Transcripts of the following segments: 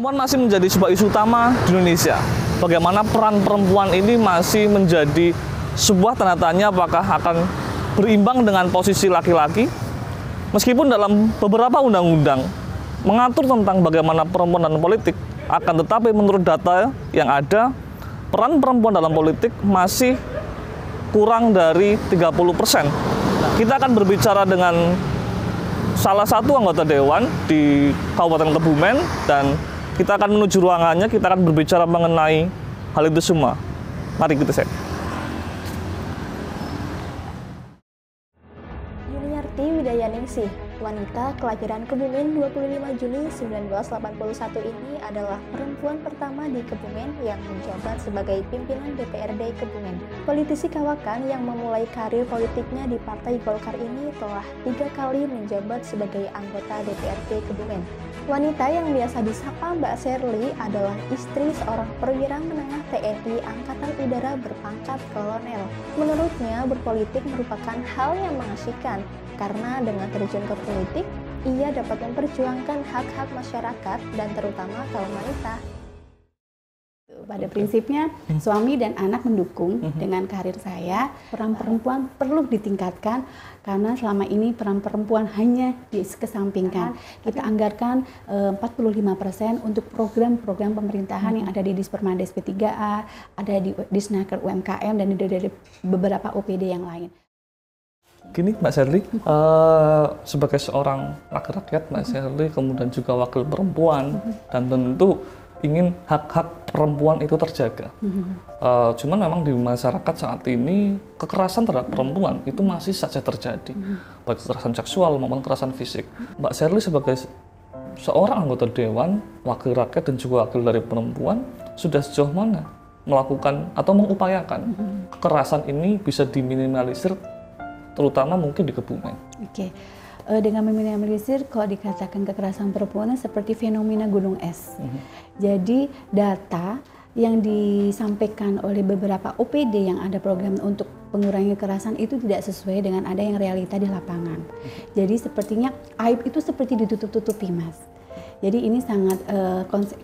Perempuan masih menjadi sebuah isu utama di Indonesia. Bagaimana peran perempuan ini masih menjadi sebuah tanda tanya apakah akan berimbang dengan posisi laki-laki. Meskipun dalam beberapa undang-undang mengatur tentang bagaimana perempuan dalam politik, akan tetapi menurut data yang ada, peran perempuan dalam politik masih kurang dari 30%. Kita akan berbicara dengan salah satu anggota dewan di Kabupaten Kebumen dan kita akan menuju ruangannya, kita akan berbicara mengenai hal itu semua. Mari kita cek. Yuniarti Widayaningsih, wanita kelahiran Kebumen 25 Juni 1981 ini adalah perempuan pertama di Kebumen yang menjabat sebagai pimpinan DPRD Kebumen. Politisi kawakan yang memulai karir politiknya di Partai Golkar ini telah 3 kali menjabat sebagai anggota DPRD Kebumen. Wanita yang biasa disapa Mbak Sherly adalah istri seorang perwira menengah TNI Angkatan Udara berpangkat kolonel. Menurutnya, berpolitik merupakan hal yang mengasyikkan, karena dengan terjun ke politik, ia dapat memperjuangkan hak-hak masyarakat dan terutama kaum wanita. Pada prinsipnya, suami dan anak mendukung dengan karir saya. Peran perempuan perlu ditingkatkan karena selama ini peran perempuan hanya dikesampingkan. Kita anggarkan 45% untuk program-program pemerintahan yang ada di Dispermandes P3A, ada di Disnaker UMKM, dan dari beberapa OPD yang lain. Gini Mbak Sherly, sebagai seorang wakil rakyat Mbak Sherly, kemudian juga wakil perempuan, dan tentu ingin hak-hak perempuan itu terjaga. Cuman memang di masyarakat saat ini kekerasan terhadap perempuan itu masih saja terjadi, baik kekerasan seksual maupun kekerasan fisik. Mbak Sherly sebagai seorang anggota dewan, wakil rakyat dan juga wakil dari perempuan, sudah sejauh mana melakukan atau mengupayakan kekerasan ini bisa diminimalisir, terutama mungkin di Kebumen? Oke. Dengan meminimalisir, kalau dikatakan kekerasan perempuan seperti fenomena gunung es. Jadi data yang disampaikan oleh beberapa OPD yang ada program untuk mengurangi kekerasan itu tidak sesuai dengan ada yang realita di lapangan. Jadi sepertinya aib itu seperti ditutup-tutupi, Mas. Jadi ini sangat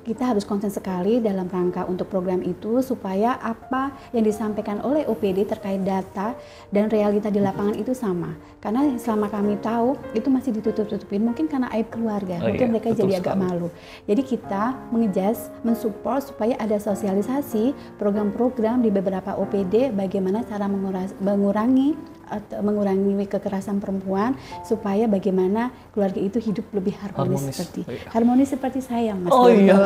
kita harus konsen sekali dalam rangka untuk program itu supaya apa yang disampaikan oleh OPD terkait data dan realita di lapangan itu sama. Karena selama kami tahu itu masih ditutup-tutupin, mungkin karena aib keluarga, mungkin mereka jadi agak malu. Jadi kita mensupport supaya ada sosialisasi program-program di beberapa OPD bagaimana cara mengurangi kekerasan perempuan supaya bagaimana keluarga itu hidup lebih harmonis seperti saya, Mas.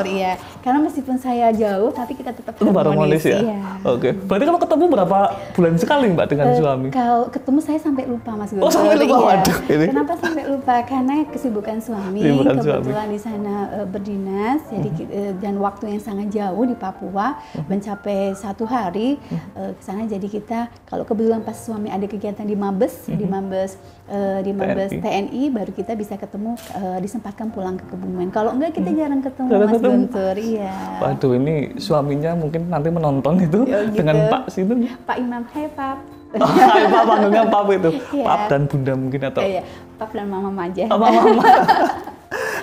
Iya. Karena meskipun saya jauh tapi kita tetap harmonis ya. Iya. Oke. Berarti kalau ketemu berapa bulan sekali Mbak dengan suami? Kalau ketemu saya sampai lupa, Mas Guntur. Oh, sampai lupa. Iya. Waduh, ini. Kenapa sampai lupa? Karena kesibukan suami kebetulan di sana berdinas, jadi dan waktu yang sangat jauh di Papua, mencapai 1 hari ke sana. Jadi kita kalau kebetulan pas suami ada kegiatan di Mabes, di Mabes TNI, baru kita bisa ketemu, disempatkan pulang ke Kebumen. Kalau enggak kita jarang ketemu, Mas Guntur. Iya. Waduh, ini suaminya mungkin nanti menonton itu dengan Pak situ. Pak Imam, hai Pak. Hai Pak, panggilnya Pap itu. Pap dan Bunda mungkin atau? Iya, Pap dan Mama aja. Mama.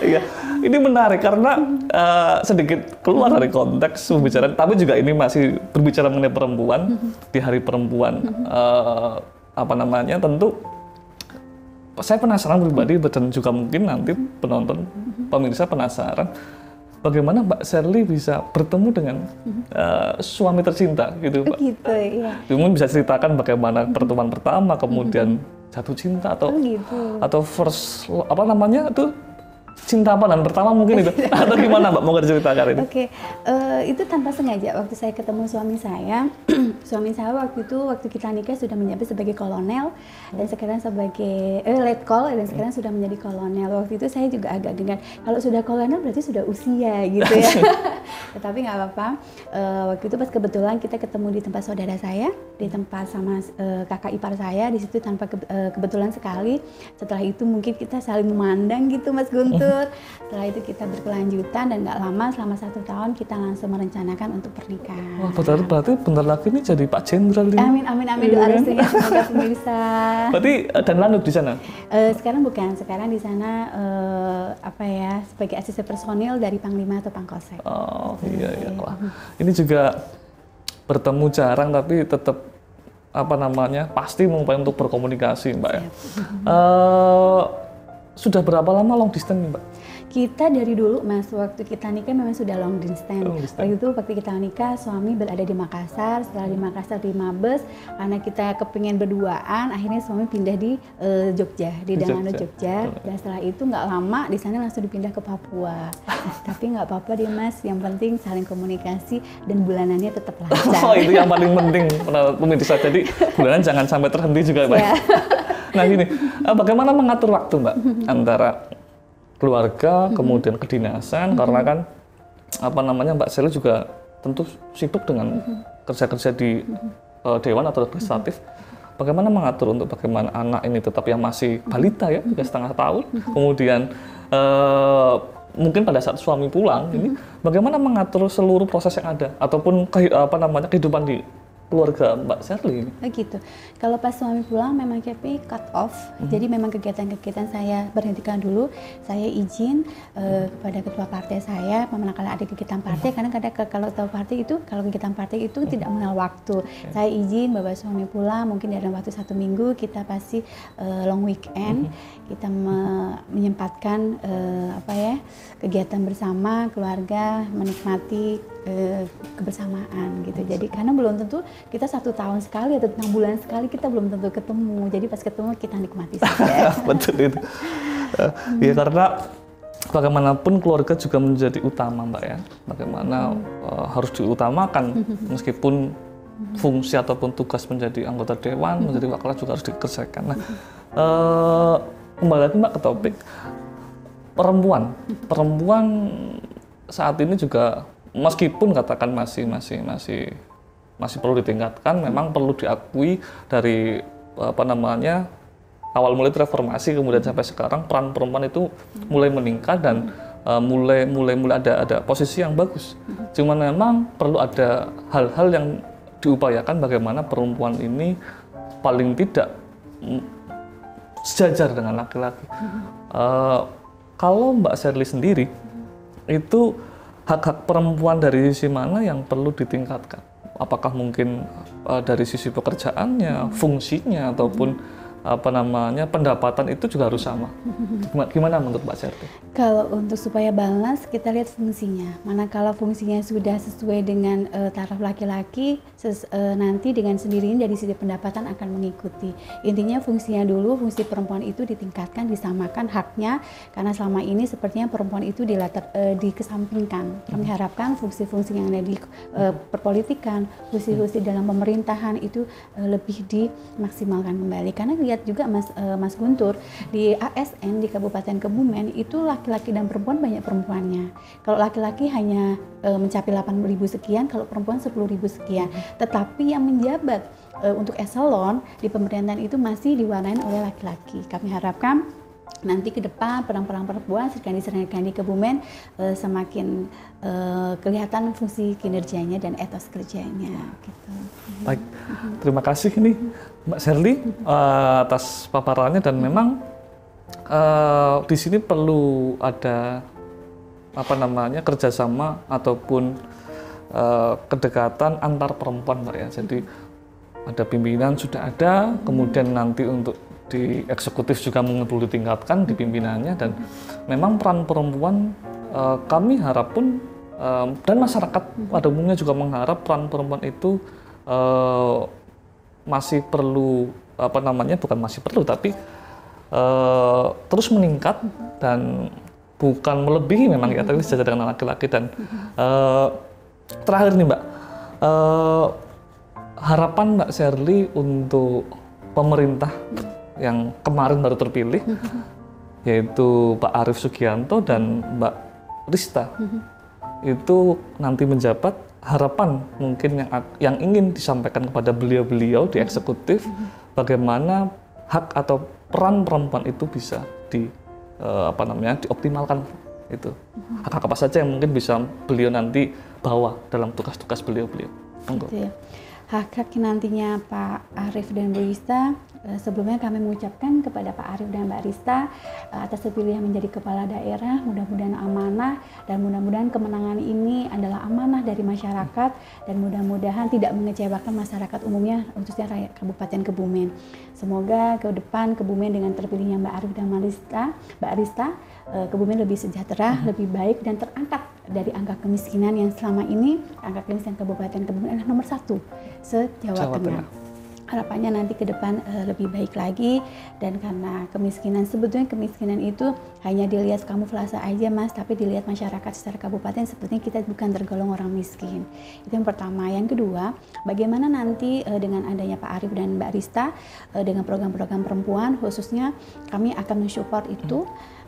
Iya, ini menarik karena sedikit keluar dari konteks pembicaraan, tapi juga ini masih berbicara mengenai perempuan di Hari Perempuan. Tentu saya penasaran pribadi dan juga mungkin nanti penonton pemirsa penasaran bagaimana Mbak Sherly bisa bertemu dengan suami tercinta gitu, Pak. Gitu, iya. Mungkin bisa ceritakan bagaimana pertemuan pertama, kemudian jatuh cinta atau first cinta dan pertama mungkin itu atau gimana Mbak, mau ceritakan ini? Oke, itu tanpa sengaja waktu saya ketemu suami saya. Suami saya waktu kita nikah sudah menjabat sebagai kolonel dan sekarang sebagai letkol dan sekarang sudah menjadi kolonel. Waktu itu saya juga agak dengar kalau sudah kolonel berarti sudah usia gitu ya. Tetapi nggak apa-apa. Waktu itu pas kebetulan kita ketemu di tempat saudara saya, di tempat sama kakak ipar saya, di situ tanpa kebetulan sekali. Setelah itu mungkin kita saling memandang gitu, Mas Guntur. berlanjut. Setelah itu kita berkelanjutan dan nggak lama, selama 1 tahun kita langsung merencanakan untuk pernikahan. Wah, berarti bentar lagi ini jadi Pak Jenderal ini. Amin, amin, amin, doa restunya semoga pemirsa. Berarti dan lanut di sana? Sekarang bukan, sekarang di sana sebagai asisten personil dari Panglima atau Pangkosek. Oh iya. Wah, ini juga bertemu jarang tapi tetap pasti mengupayakan untuk berkomunikasi, Mbak ya. Sudah berapa lama long distance nih, Mbak? Kita dari dulu, Mas, waktu kita nikah memang sudah long distance. Waktu kita nikah, suami berada di Makassar. Setelah di Makassar di Mabes, karena kita kepingin berduaan, akhirnya suami pindah di Jogja, di Dangano Jogja. Dan setelah itu nggak lama di sana langsung dipindah ke Papua. Tapi nggak apa-apa deh, Mas. Yang penting saling komunikasi dan bulanannya tetap lancar. Oh, itu yang paling penting, pemirsa. Jadi bulanan jangan sampai terhenti juga, Mbak. Yeah. Nah gini, bagaimana mengatur waktu, Mbak, antara keluarga, kemudian kedinasan, karena kan Mbak Sherly juga tentu sibuk dengan kerja-kerja di dewan atau legislatif. Bagaimana mengatur untuk bagaimana anak ini tetap yang masih balita ya, 3,5 tahun, kemudian mungkin pada saat suami pulang ini, bagaimana mengatur seluruh proses yang ada ataupun kehidupan di keluarga Mbak Sherly? Begitu. Kalau pas suami pulang memang KPI cut off, jadi memang kegiatan-kegiatan saya berhentikan dulu. Saya izin kepada ketua partai saya, manakala ada kegiatan partai, karena kalau tahu partai itu, kalau kegiatan partai itu tidak mengenal waktu. Saya izin bahwa suami pulang, mungkin dalam waktu 1 minggu kita pasti long weekend, kita menyempatkan kegiatan bersama keluarga, menikmati kebersamaan gitu. Jadi karena belum tentu kita 1 tahun sekali atau 6 bulan sekali kita belum tentu ketemu. Jadi pas ketemu kita nikmati saja. Betul itu. Ya karena bagaimanapun keluarga juga menjadi utama, Mbak ya. Bagaimana harus diutamakan meskipun fungsi ataupun tugas menjadi anggota dewan, menjadi wakil juga harus dikerjakan. Nah, kembali lagi Mbak ke topik perempuan saat ini juga meskipun katakan masih perlu ditingkatkan, memang perlu diakui dari awal mulai reformasi kemudian sampai sekarang peran perempuan itu mulai meningkat dan mulai ada posisi yang bagus. Cuman memang perlu ada hal-hal yang diupayakan bagaimana perempuan ini paling tidak sejajar dengan laki-laki. Kalau Mbak Sherly sendiri itu hak-hak perempuan dari sisi mana yang perlu ditingkatkan? Apakah mungkin dari sisi pekerjaannya, fungsinya, ataupun pendapatan itu juga harus sama? Gimana menurut Mbak Sherly? Kalau untuk supaya balance, kita lihat fungsinya. Manakala fungsinya sudah sesuai dengan taraf laki-laki, nanti dengan sendirinya dari sisi pendapatan akan mengikuti. Intinya fungsinya dulu, fungsi perempuan itu ditingkatkan, disamakan haknya, karena selama ini sepertinya perempuan itu dikesampingkan. Kami harapkan fungsi-fungsi yang ada di perpolitikan, fungsi-fungsi dalam pemerintahan itu lebih dimaksimalkan kembali. Karena lihat juga Mas Guntur, di ASN di Kabupaten Kebumen itu laki-laki dan perempuan banyak perempuannya. Kalau laki-laki hanya mencapai 8.000 sekian, kalau perempuan 10.000 sekian. Tetapi yang menjabat untuk eselon di pemerintahan itu masih diwarnai oleh laki-laki. Kami harapkan nanti ke depan perang-perang perempuan serkan di Kebumen semakin kelihatan fungsi kinerjanya dan etos kerjanya. Gitu. Baik, terima kasih ini Mbak Sherly atas paparannya dan memang di sini perlu ada kerjasama ataupun kedekatan antar perempuan, Mbak ya. Jadi ada pimpinan sudah ada, kemudian nanti untuk di eksekutif juga perlu ditingkatkan di pimpinannya, dan memang peran perempuan kami harap pun dan masyarakat pada umumnya juga mengharap peran perempuan itu masih perlu bukan masih perlu tapi terus meningkat dan bukan melebihi memang ya, tapi sejajar dengan laki-laki. Dan terakhir nih Mbak, harapan Mbak Sherly untuk pemerintah yang kemarin baru terpilih, yaitu Pak Arief Sugianto dan Mbak Rista, itu nanti menjabat, harapan mungkin yang ingin disampaikan kepada beliau-beliau di eksekutif, bagaimana hak atau peran perempuan itu bisa dioptimalkan itu. Hak apa saja yang mungkin bisa beliau nanti bawa dalam tugas-tugas beliau. Monggo. Gitu ya. Hak nantinya Pak Arief dan Bu Rista, sebelumnya kami mengucapkan kepada Pak Arief dan Mbak Rista atas terpilih menjadi kepala daerah, mudah-mudahan amanah dan mudah-mudahan kemenangan ini adalah amanah dari masyarakat dan mudah-mudahan tidak mengecewakan masyarakat umumnya, khususnya rakyat Kabupaten Kebumen. Semoga ke depan Kebumen dengan terpilihnya Mbak Arief dan Mbak Rista, Kebumen lebih sejahtera, lebih baik dan terangkat dari angka kemiskinan yang selama ini angka kemiskinan Kabupaten Kebumen adalah nomor 1 se-Jawa Tengah. Harapannya nanti ke depan lebih baik lagi, dan karena sebetulnya kemiskinan itu hanya dilihat kamuflase aja Mas, tapi dilihat masyarakat secara kabupaten sepertinya kita bukan tergolong orang miskin. Itu yang pertama. Yang kedua, bagaimana nanti dengan adanya Pak Arief dan Mbak Rista dengan program-program perempuan khususnya kami akan mensupport itu.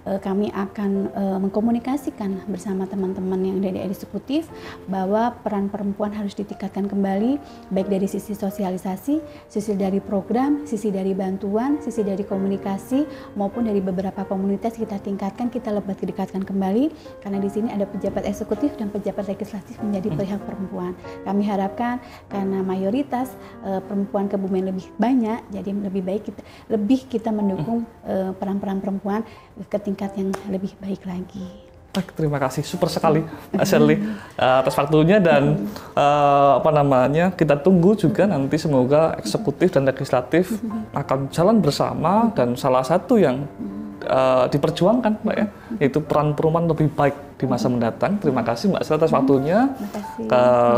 Kami akan mengkomunikasikan bersama teman-teman yang ada di eksekutif bahwa peran perempuan harus ditingkatkan kembali, baik dari sisi sosialisasi, sisi dari program, sisi dari bantuan, sisi dari komunikasi, maupun dari beberapa komunitas kita tingkatkan, kita lebih dekatkan kembali, karena di sini ada pejabat eksekutif dan pejabat legislatif menjadi pihak perempuan. Kami harapkan karena mayoritas perempuan Kebumen lebih banyak, jadi lebih kita mendukung peran-peran perempuan ke tingkat yang lebih baik lagi. Baik, terima kasih, super sekali Shirley atas waktunya, dan kita tunggu juga nanti semoga eksekutif dan legislatif akan jalan bersama, dan salah satu yang diperjuangkan Mbak ya, yaitu peran perempuan lebih baik di masa mendatang. Terima kasih Mbak Shirley atas waktunya.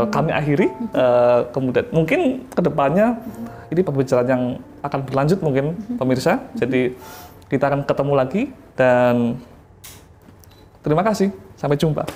Kami akhiri, kemudian mungkin kedepannya ini pembicaraan yang akan berlanjut mungkin pemirsa, jadi kita akan ketemu lagi, dan terima kasih, sampai jumpa.